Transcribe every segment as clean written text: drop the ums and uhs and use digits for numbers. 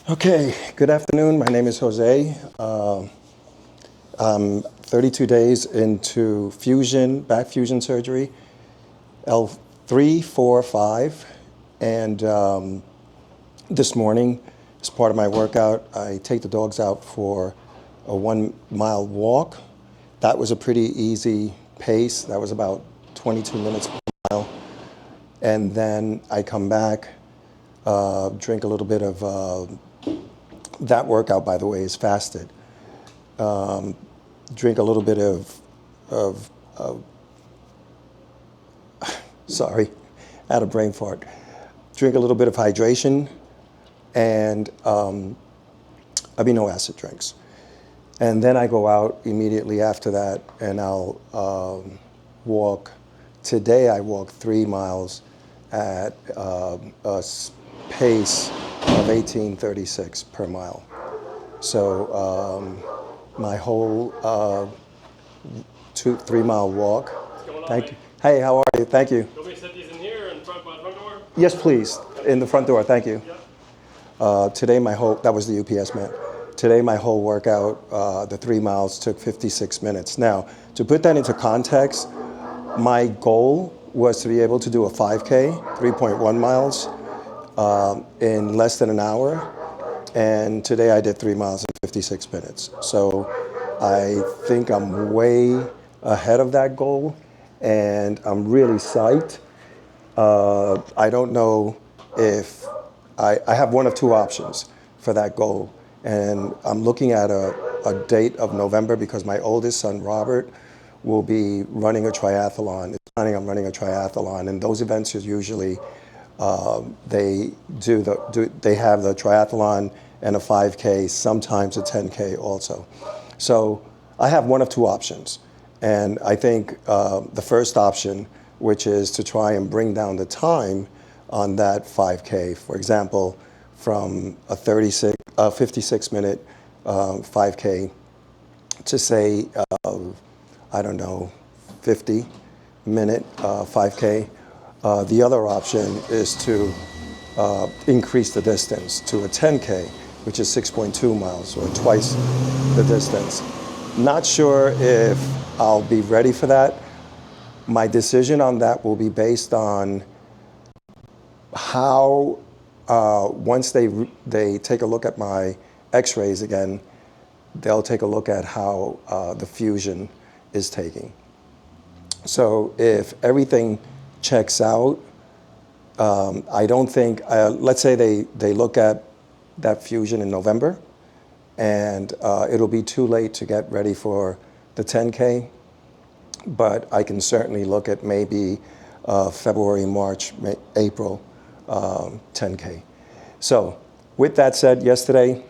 Okay, good afternoon. My name is Jose. I'm 32 days into back fusion surgery, L3, 4, 5. And this morning, as part of my workout, I take the dogs out for a 1 mile walk. That was a pretty easy pace. That was about 22 minutes per mile. And then I come back, drink a little bit of that workout, by the way, is fasted. Drink a little bit of sorry, I had a brain fart. Drink a little bit of hydration and amino acid drinks. And then I go out immediately after that and I'll walk. Today I walked 3 miles at pace of 18:36 per mile. So my whole 3 mile walk. What's going on, Thank mate? you. Hey, how are you? Thank you. You want me to set these in here in front by the front door? Yes, please. In the front door. Thank you. Yep. Today that was the UPS man. Today my whole workout, the 3 miles took 56 minutes. Now, to put that into context, my goal was to be able to do a 5K, 3.1 miles, in less than an hour. And today I did 3 miles in 56 minutes. So I think I'm way ahead of that goal and I'm really psyched. I don't know if I have one of two options for that goal. And I'm looking at a date of November because my oldest son, Robert, will be running a triathlon. Is planning on running a triathlon. And those events are usually, they have the triathlon and a 5K, sometimes a 10K also. So I have one of two options. And I think the first option, which is to try and bring down the time on that 5K, for example, from a 56-minute 5K to say, I don't know, 50-minute 5K. The other option is to increase the distance to a 10K, which is 6.2 miles, or twice the distance. Not sure if I'll be ready for that. My decision on that will be based on how, once they take a look at my x-rays again, they'll take a look at how the fusion is taking. So if everything checks out, I don't think, let's say they look at that fusion in November, and it'll be too late to get ready for the 10K, but I can certainly look at maybe February, March, April 10K. So with that said, yesterday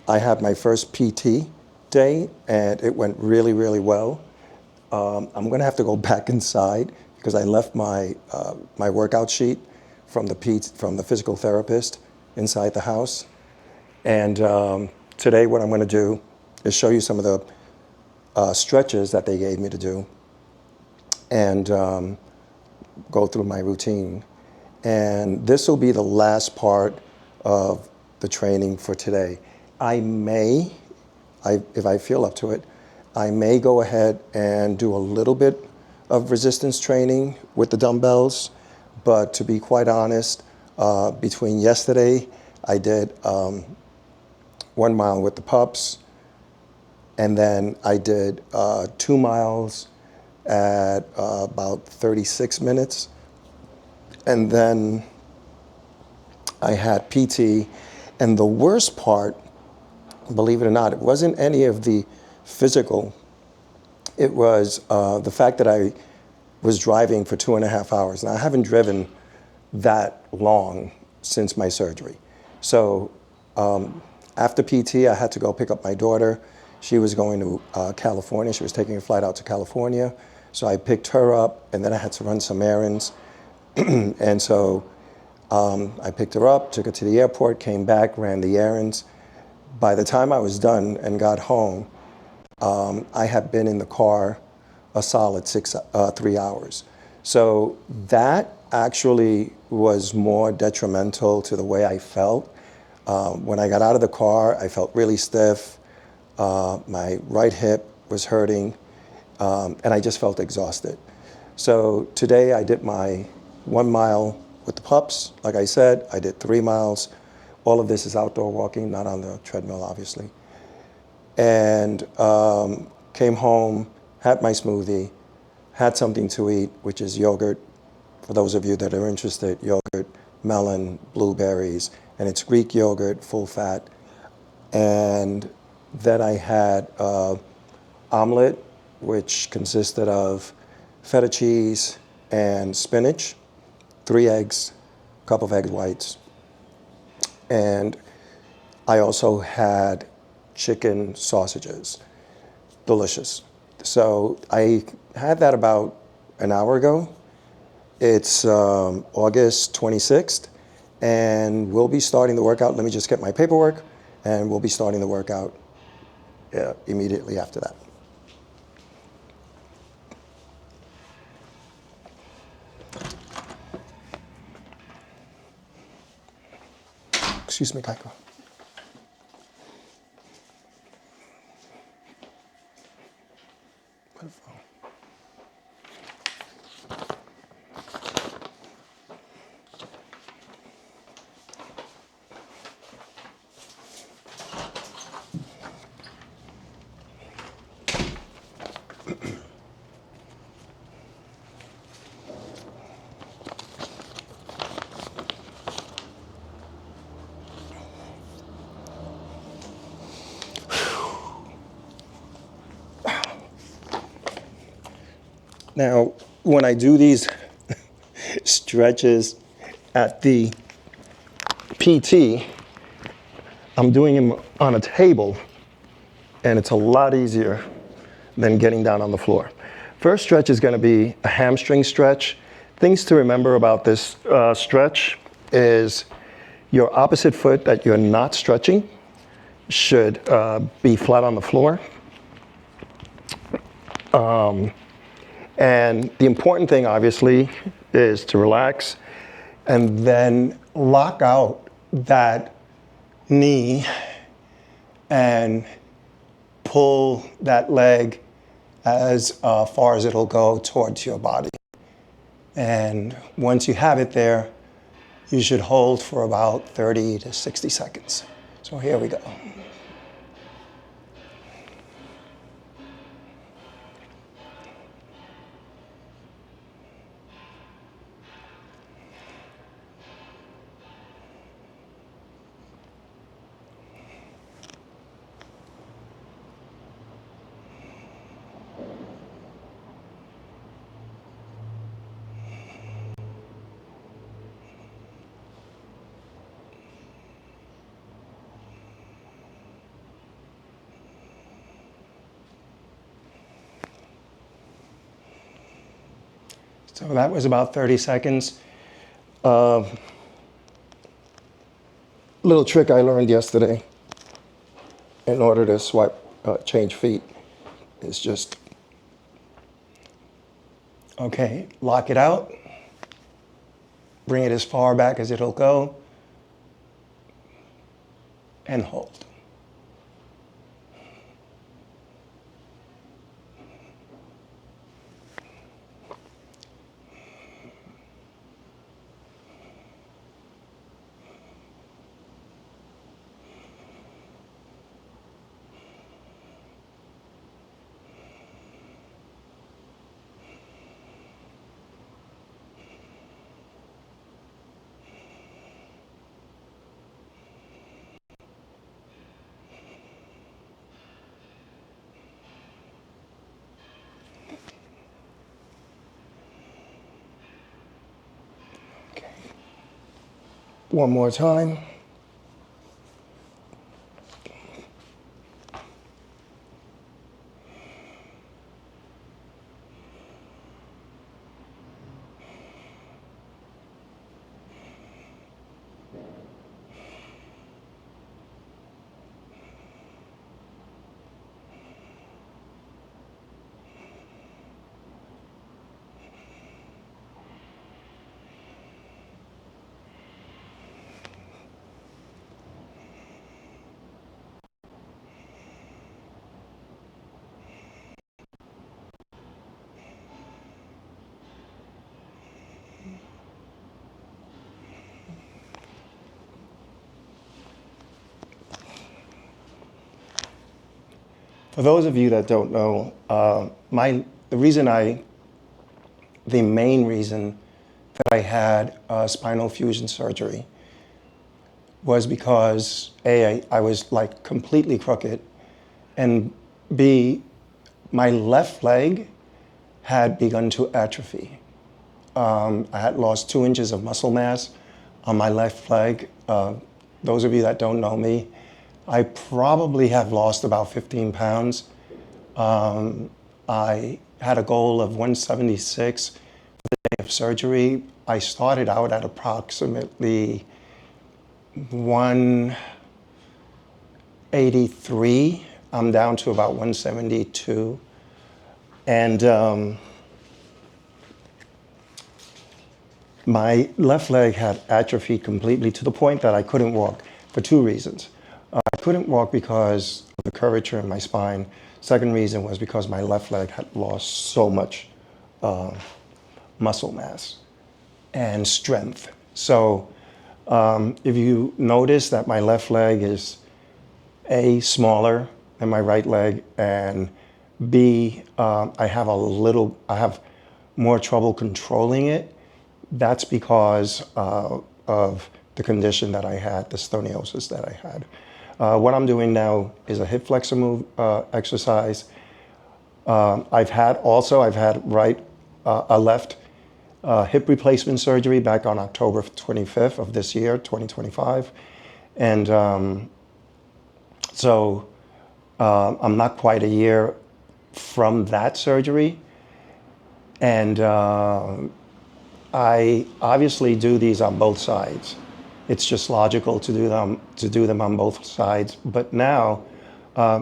I had my first PT day and it went really, really well. I'm gonna have to go back inside because I left my workout sheet from the physical therapist inside the house. And today what I'm gonna do is show you some of the stretches that they gave me to do and go through my routine. And this will be the last part of the training for today. If I feel up to it, I may go ahead and do a little bit of resistance training with the dumbbells, but to be quite honest, between yesterday, I did 1 mile with the pups, and then I did 2 miles at about 36 minutes. And then I had PT. And the worst part, believe it or not, it wasn't any of the physical. It was the fact that I was driving for 2.5 hours. And I haven't driven that long since my surgery. So after PT, I had to go pick up my daughter. She was going to California. She was taking a flight out to California. So I picked her up, and then I had to run some errands. And so I picked her up, took her to the airport, came back, ran the errands. By the time I was done and got home, I had been in the car a solid 3 hours. So that actually was more detrimental to the way I felt When I got out of the car, I felt really stiff. My right hip was hurting, and I just felt exhausted. So today I did my 1 mile with the pups. Like I said, I did 3 miles. All of this is outdoor walking, not on the treadmill, obviously. And came home, had my smoothie, had something to eat, which is yogurt. For those of you that are interested, yogurt, melon, blueberries, and it's Greek yogurt, full fat. And then I had omelet, which consisted of feta cheese and spinach, 3 eggs, a cup of egg whites. And I also had chicken sausages, delicious. So I had that about an hour ago. It's August 26th, and we'll be starting the workout. Let me just get my paperwork, and we'll be starting the workout immediately after that. Excuse me, Kaiko. Now, when I do these stretches at the PT, I'm doing them on a table, and it's a lot easier than getting down on the floor. First stretch is going to be a hamstring stretch. Things to remember about this stretch is your opposite foot that you're not stretching should be flat on the floor. And the important thing, obviously, is to relax and then lock out that knee and pull that leg as far as it'll go towards your body. And once you have it there, you should hold for about 30 to 60 seconds. So here we go. So that was about 30 seconds. Little trick I learned yesterday in order to change feet is just, okay, lock it out, bring it as far back as it'll go, and hold. One more time. For those of you that don't know, the main reason that I had spinal fusion surgery was because I was like completely crooked, and B, my left leg had begun to atrophy. I had lost 2 inches of muscle mass on my left leg. Those of you that don't know me, I probably have lost about 15 pounds. I had a goal of 176 of surgery. I started out at approximately 183. I'm down to about 172. And my left leg had atrophied completely to the point that I couldn't walk for 2 reasons. I couldn't walk because of the curvature in my spine. Second reason was because my left leg had lost so much muscle mass and strength. So if you notice that my left leg is A, smaller than my right leg, and B, I have more trouble controlling it. That's because of the condition that I had, the scoliosis that I had. What I'm doing now is a hip flexor move exercise. I've had a left hip replacement surgery back on October 25th of this year, 2025. And so I'm not quite a year from that surgery. And I obviously do these on both sides. It's just logical to do them on both sides. But now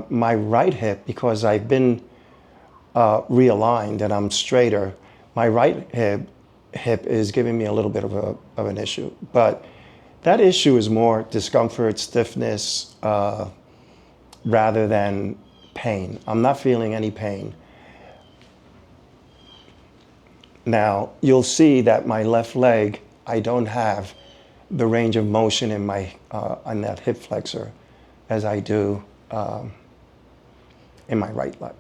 my right hip, because I've been realigned and I'm straighter, my right hip is giving me a little bit of an issue. But that issue is more discomfort, stiffness, rather than pain. I'm not feeling any pain. Now, you'll see that my left leg, I don't have the range of motion in on that hip flexor as I do on my right leg.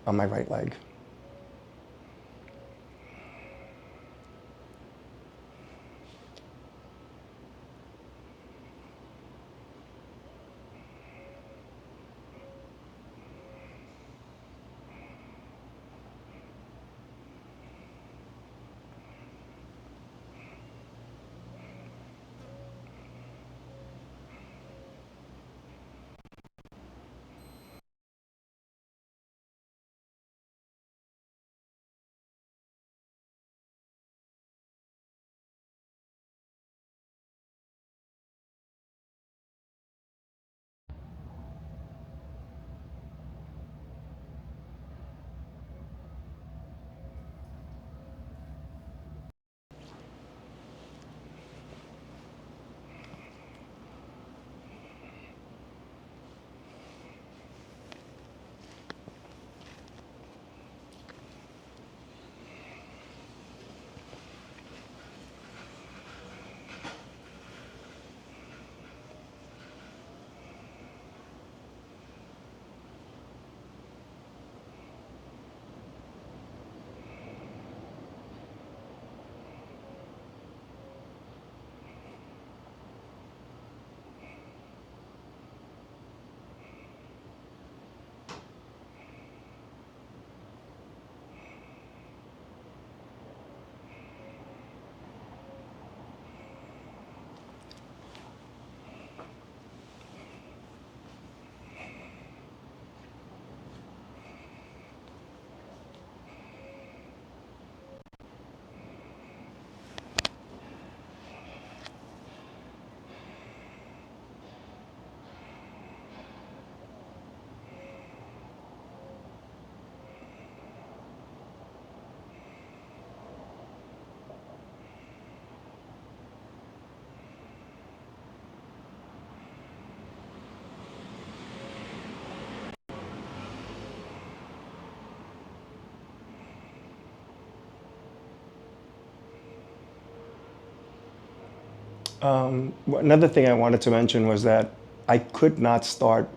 Another thing I wanted to mention was that I could not start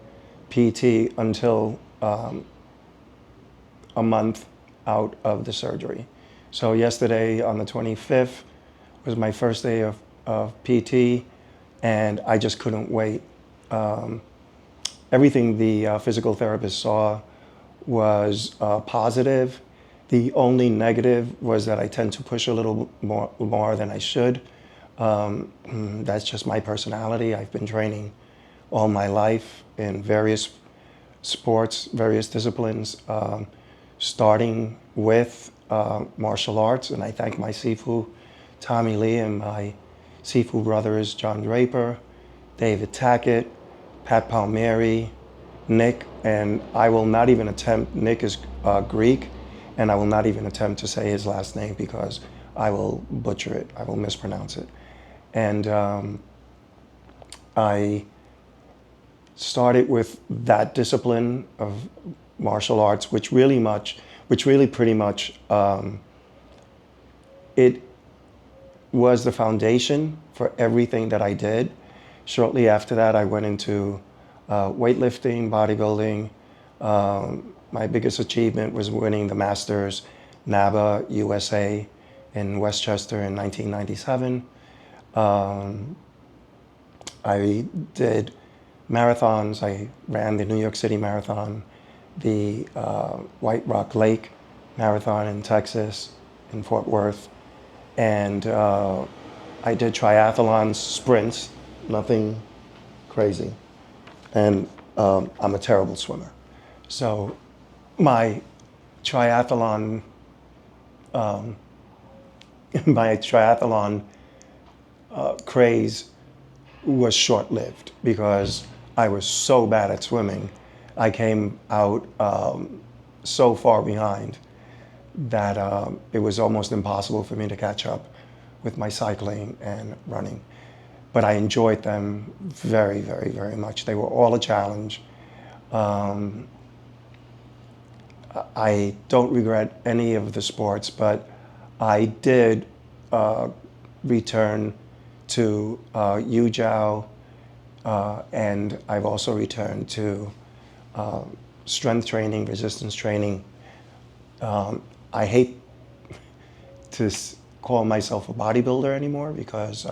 PT until a month out of the surgery. So yesterday on the 25th was my first day of PT, and I just couldn't wait. Everything the physical therapist saw was positive. The only negative was that I tend to push a little more than I should. That's just my personality. I've been training all my life in various sports, various disciplines, starting with martial arts. And I thank my Sifu, Tommy Lee, and my Sifu brothers, John Draper, David Tackett, Pat Palmieri, Nick, and I will not even attempt, Nick is Greek, and I will not even attempt to say his last name because I will butcher it, I will mispronounce it. And I started with that discipline of martial arts, which really pretty much, it was the foundation for everything that I did. Shortly after that, I went into weightlifting, bodybuilding. My biggest achievement was winning the Masters NABA USA in Westchester in 1997. I did marathons. I ran the New York City Marathon, the White Rock Lake Marathon in Texas, in Fort Worth. And I did triathlons, sprints, nothing crazy. And I'm a terrible swimmer. So my triathlon, craze was short-lived because I was so bad at swimming. I came out so far behind that it was almost impossible for me to catch up with my cycling and running. But I enjoyed them very, very, very much. They were all a challenge. I don't regret any of the sports, but I did return to Jiu-Jitsu, and I've also returned to strength training, resistance training. I hate to call myself a bodybuilder anymore because,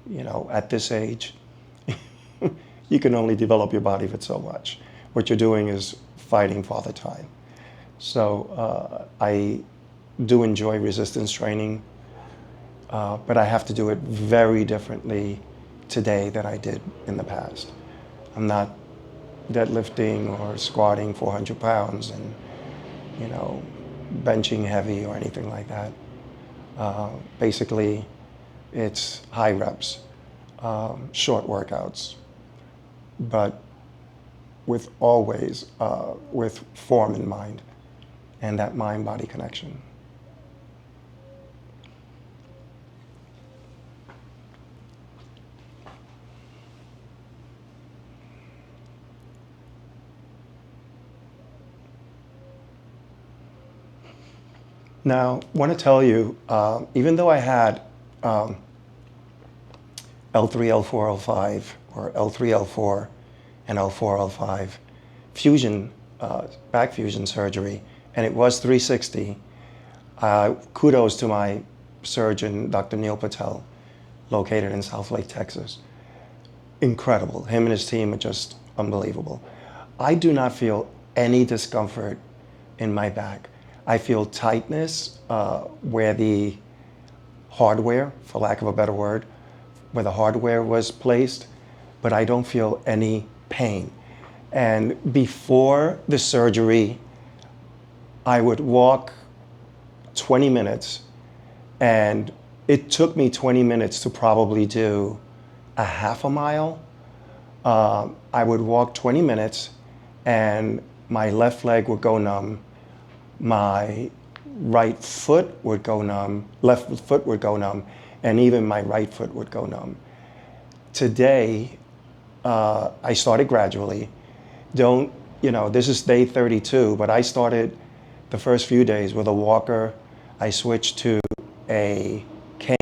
you know, at this age, you can only develop your body for so much. What you're doing is fighting Father Time. So I do enjoy resistance training, but I have to do it very differently today than I did in the past. I'm not deadlifting or squatting 400 pounds and, you know, benching heavy or anything like that. Basically, it's high reps, short workouts, but with always with form in mind and that mind-body connection. Now, I want to tell you, even though I had L3, L4, L5, or L3, L4, and L4, L5 fusion, back fusion surgery, and it was 360, kudos to my surgeon, Dr. Neil Patel, located in Southlake, Texas. Incredible. Him and his team are just unbelievable. I do not feel any discomfort in my back. I feel tightness where the hardware, for lack of a better word, where the hardware was placed, but I don't feel any pain. And before the surgery, I would walk 20 minutes, and it took me 20 minutes to probably do a half a mile. I would walk 20 minutes, and my left leg would go numb. My right foot would go numb, left foot would go numb, and even my right foot would go numb. Today, I started gradually. This is day 32, but I started the first few days with a walker. I switched to a cane.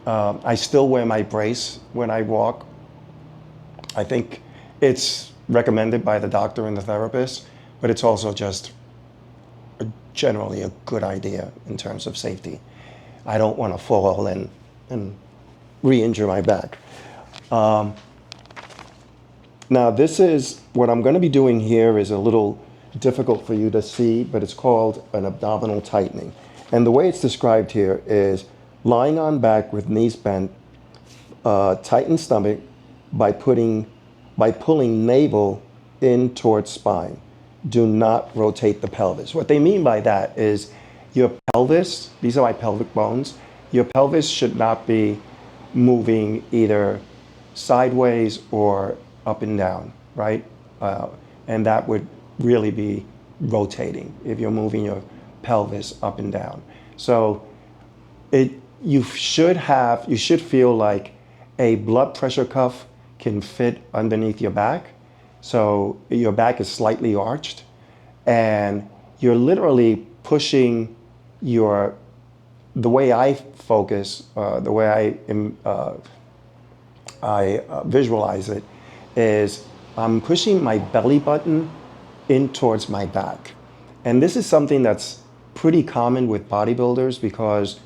I still wear my brace when I walk. I think it's recommended by the doctor and the therapist, but it's also just generally a good idea in terms of safety. I don't want to fall and re-injure my back. Now this is, what I'm going to be doing here is a little difficult for you to see, but it's called an abdominal tightening. And the way it's described here is lying on back with knees bent, tighten stomach by pulling navel in towards spine. Do not rotate the pelvis. What they mean by that is your pelvis, these are my pelvic bones, your pelvis should not be moving either sideways or up and down, right? And that would really be rotating if you're moving your pelvis up and down. So you should feel like a blood pressure cuff can fit underneath your back. So your back is slightly arched and you're literally pushing the way I focus, the way I visualize it is I'm pushing my belly button in towards my back. And this is something that's pretty common with bodybuilders because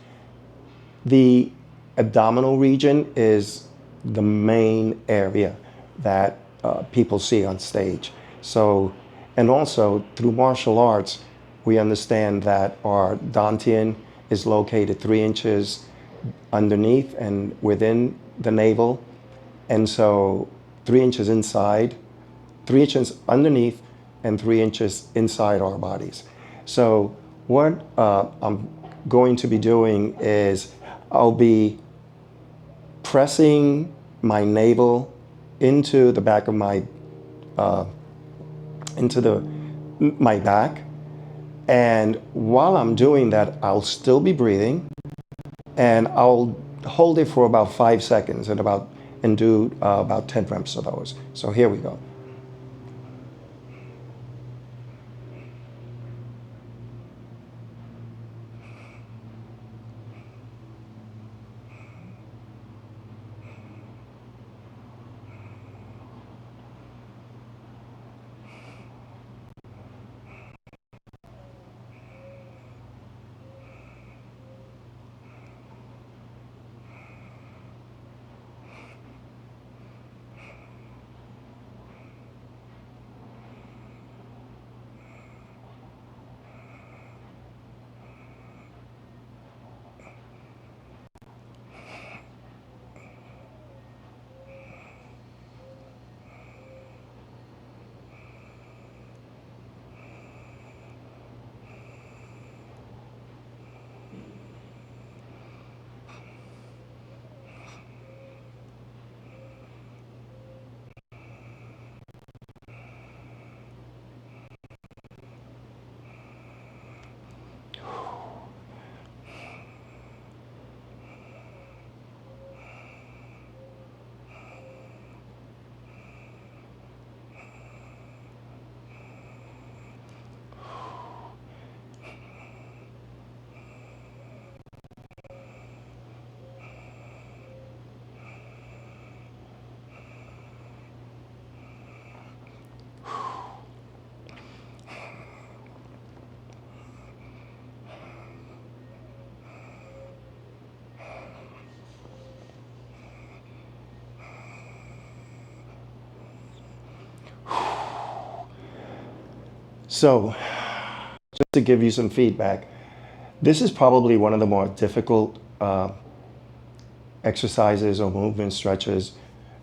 the abdominal region is the main area that people see on stage. So, and also through martial arts, we understand that our dantian is located 3 inches underneath and within the navel. And so 3 inches inside, 3 inches underneath, and 3 inches inside our bodies. So what I'm going to be doing is I'll be pressing my navel into the back of my my back, and while I'm doing that, I'll still be breathing, and I'll hold it for about 5 seconds and do about 10 reps of those. So here we go. So, just to give you some feedback, this is probably one of the more difficult exercises or movement stretches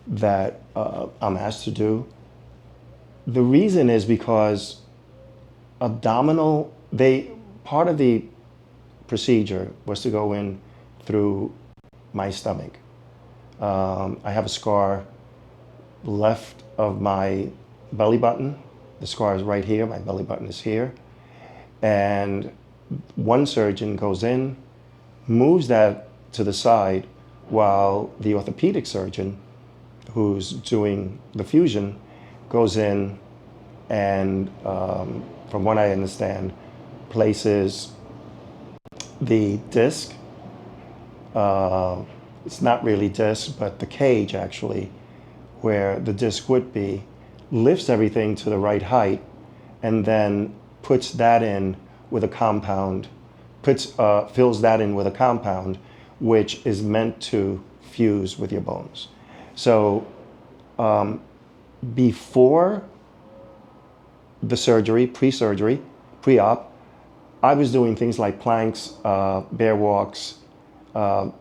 that I'm asked to do. The reason is because part of the procedure was to go in through my stomach. I have a scar left of my belly button. The scar is right here, my belly button is here. And one surgeon goes in, moves that to the side, while the orthopedic surgeon, who's doing the fusion, goes in and, from what I understand, places the disc, it's not really disc, but the cage actually, where the disc would be, lifts everything to the right height, and then puts that in with a compound, fills that in with a compound, which is meant to fuse with your bones. So before the surgery, pre-surgery, pre-op, I was doing things like planks, bear walks,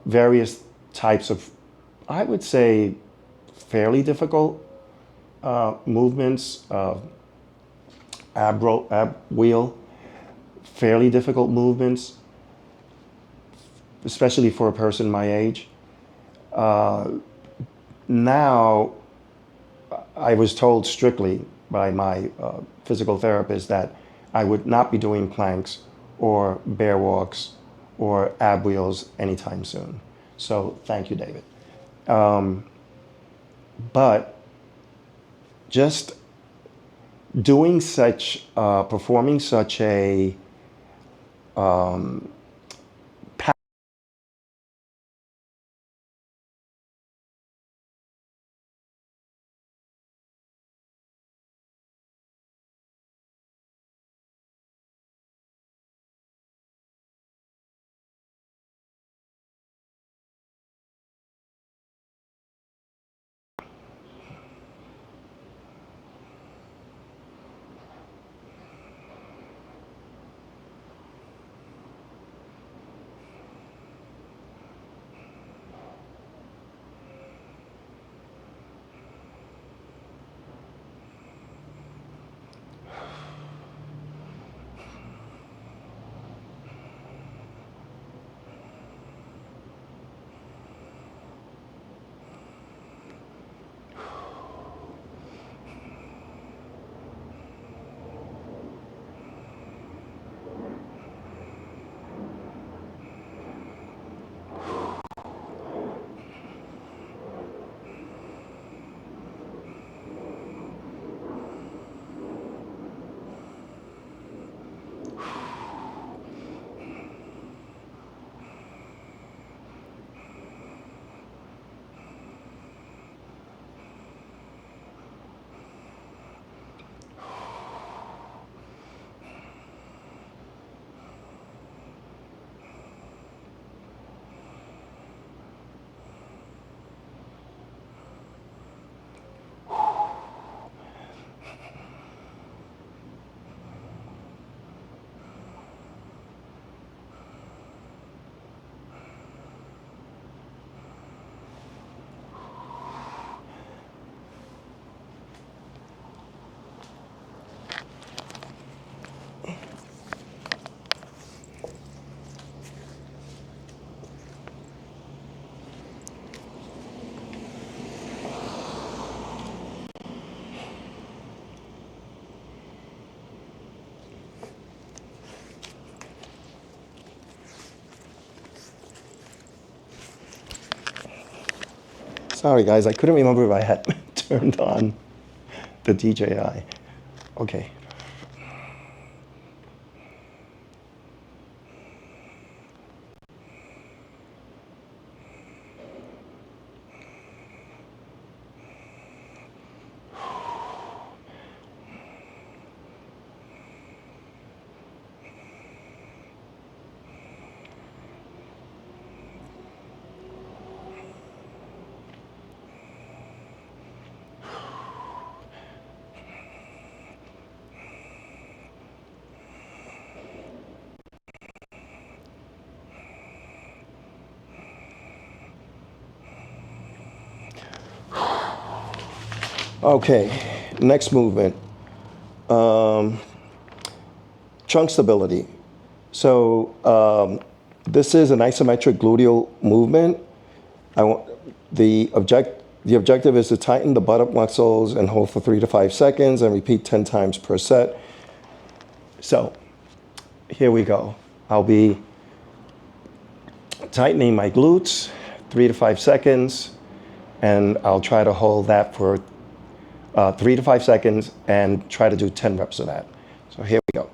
various types of, I would say, fairly difficult movements, ab wheel, fairly difficult movements, especially for a person my age. Now, I was told strictly by my physical therapist that I would not be doing planks or bear walks or ab wheels anytime soon. So thank you, David. But just doing such, performing such a sorry guys, I couldn't remember if I had turned on the DJI. Okay. Okay, next movement. Trunk stability. So this is an isometric gluteal movement. The objective is to tighten the buttock muscles and hold for 3 to 5 seconds and repeat 10 times per set. So here we go. I'll be tightening my glutes, 3 to 5 seconds, and I'll try to hold that for 3 to 5 seconds and try to do 10 reps of that. So here we go.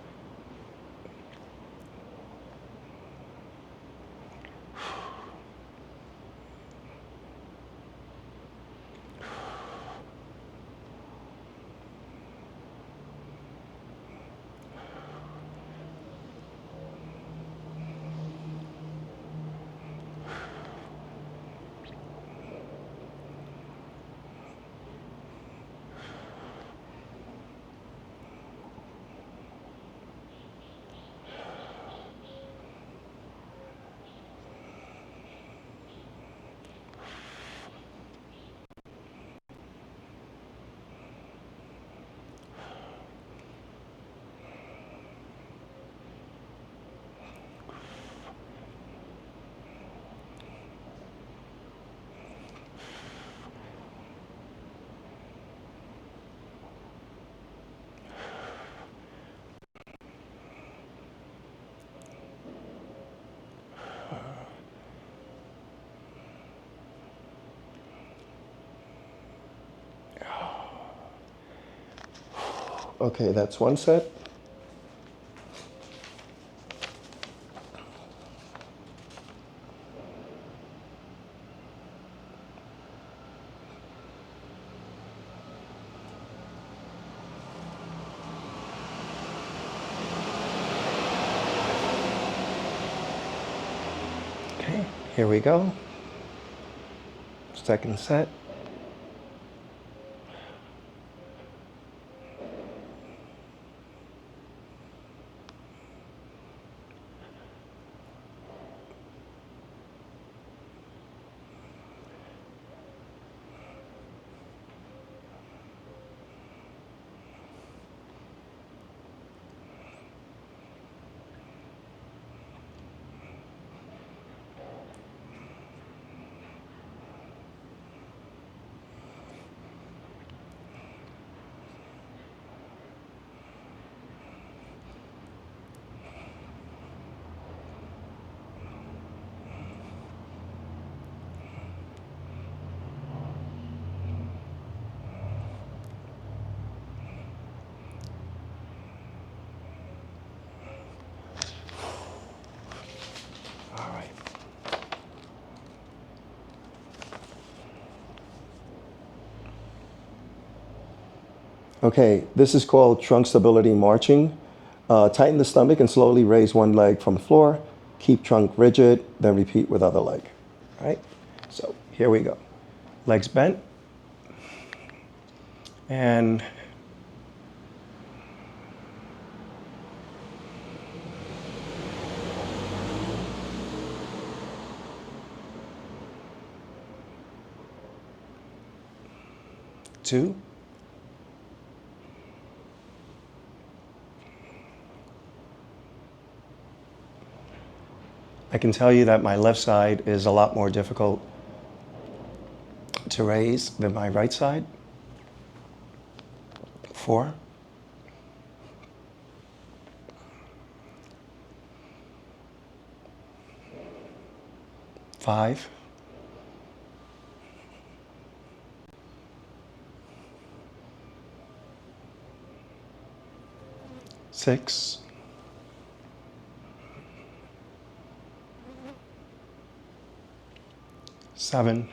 Okay, that's one set. Okay, here we go. Second set. All right. Okay, this is called trunk stability marching. Tighten the stomach and slowly raise one leg from the floor. Keep trunk rigid, then repeat with other leg. All right, so here we go. Legs bent. And two. I can tell you that my left side is a lot more difficult to raise than my right side. Four. Five. Six. Seven.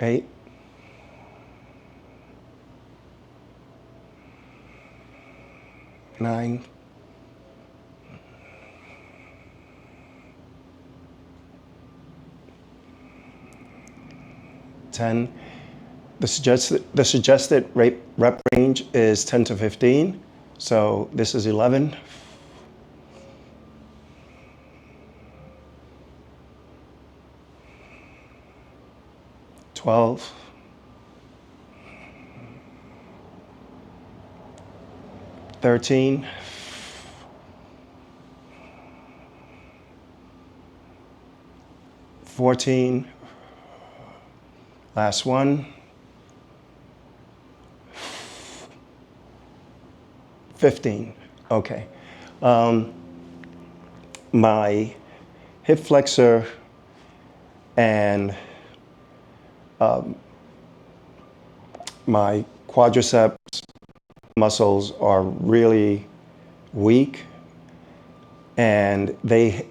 8. 9. 10. The suggested rep range is 10 to 15. So this is 11. 12. 13. 14. Last one. 15. Okay. My hip flexor and my quadriceps muscles are really weak, and the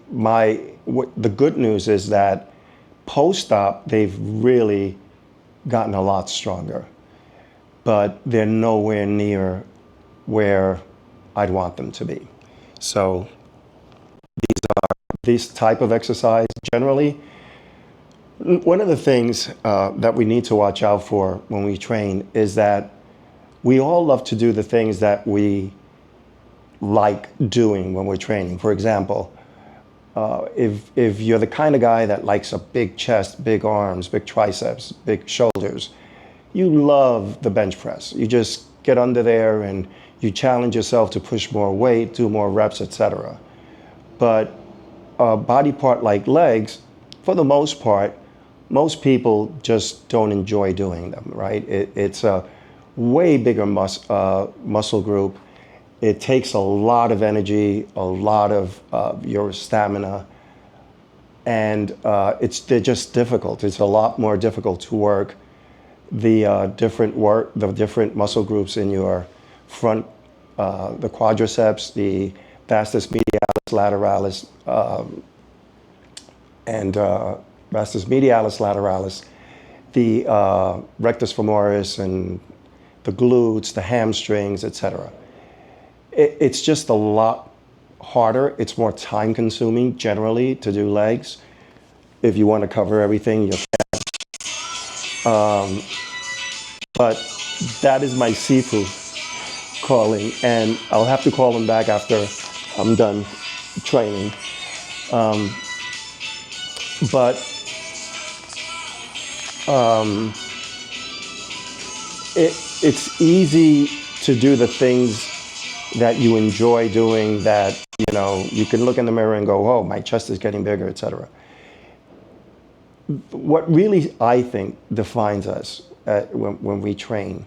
good news is that post-op they've really gotten a lot stronger, but they're nowhere near where I'd want them to be. So these type of exercise generally, one of the things that we need to watch out for when we train is that we all love to do the things that we like doing when we're training. For example, if you're the kind of guy that likes a big chest, big arms, big triceps, big shoulders, you love the bench press. You just get under there and you challenge yourself to push more weight, do more reps, etc. But a body part like legs, for the most part, most people just don't enjoy doing them, right? It's a way bigger muscle group. It takes a lot of energy, a lot of your stamina, and they're just difficult. It's a lot more difficult to work the different muscle groups in your front, the quadriceps, the vastus medialis lateralis, and vastus medialis lateralis, the rectus femoris, and the glutes, the hamstrings, etc. It's just a lot harder. It's more time consuming generally to do legs. If you want to cover everything, you can. But that is my Sifu calling, and I'll have to call him back after I'm done training. It's easy to do the things that you enjoy doing, that you can look in the mirror and go, oh, my chest is getting bigger, etc. What really, I think, defines us when we train